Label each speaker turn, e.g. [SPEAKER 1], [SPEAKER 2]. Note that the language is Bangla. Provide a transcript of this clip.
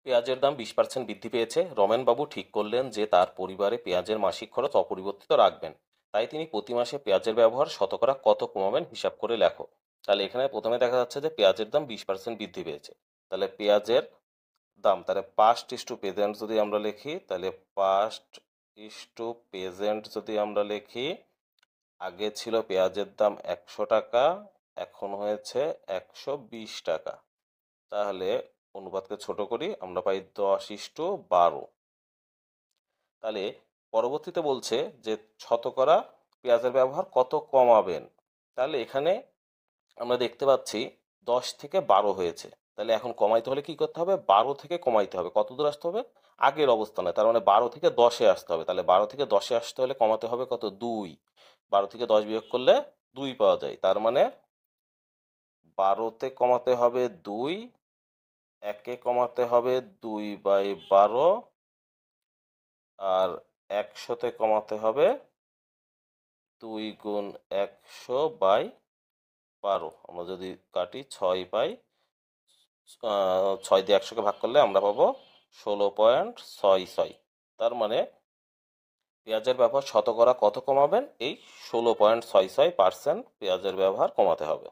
[SPEAKER 1] পেঁয়াজের দাম 20% বৃদ্ধি পেয়েছে। রমেনবাবু ঠিক করলেন যে তার পরিবারে পেঁয়াজের মাসিক খরচ অপরিবর্তিত রাখবেন। তাই তিনি প্রতি মাসে পেঁয়াজের ব্যবহার শতকরা কত কমাবেন হিসাব করে লেখো। তাহলে এখানে প্রথমে দেখা যাচ্ছে যে পেঁয়াজের দাম 20% বৃদ্ধি পেয়েছে। তাহলে পেঁয়াজের দাম, তাহলে পাস্ট ইস টু প্রেজেন্ট যদি আমরা লিখি, তাহলে পাস্ট ইস টু প্রেজেন্ট যদি আমরা লিখি, আগে ছিল পেঁয়াজের দাম 100 টাকা, এখন হয়েছে 120 টাকা। তাহলে অনুপাতকে ছোট করি, আমরা পাই 10:12। তাহলে পরবর্তীতে বলছে যে শতকরা পেঁয়াজের ব্যবহার কত কমাবেন। তাহলে এখানে আমরা দেখতে পাচ্ছি 10 থেকে 12 হয়েছে। তাহলে এখন কমাইতে হলে কি করতে হবে? 12 থেকে কমাইতে হবে। কত দূর আসতে হবে? আগের অবস্থানে, তার মানে 12 থেকে 10-এ আসতে হবে। তাহলে 12 থেকে 10-এ আসতে হলে কমাতে হবে কত? 2। 12 থেকে 10 বিয়োগ করলে 2 পাওয়া যায়। তার মানে 12-তে কমাতে হবে 2, 1-এ কমাতে হবে 2/12, আর 100-তে কমাতে হবে 2 গুণ 100/12। আমরা যদি কাটি 6 পাই। 6 দিয়ে 100-কে ভাগ করলে আমরা পাবো 16.66। তার মানে পেঁয়াজের ব্যবহার শতকরা কত কমাবেন? এই 16.66% পেঁয়াজের ব্যবহার কমাতে হবে।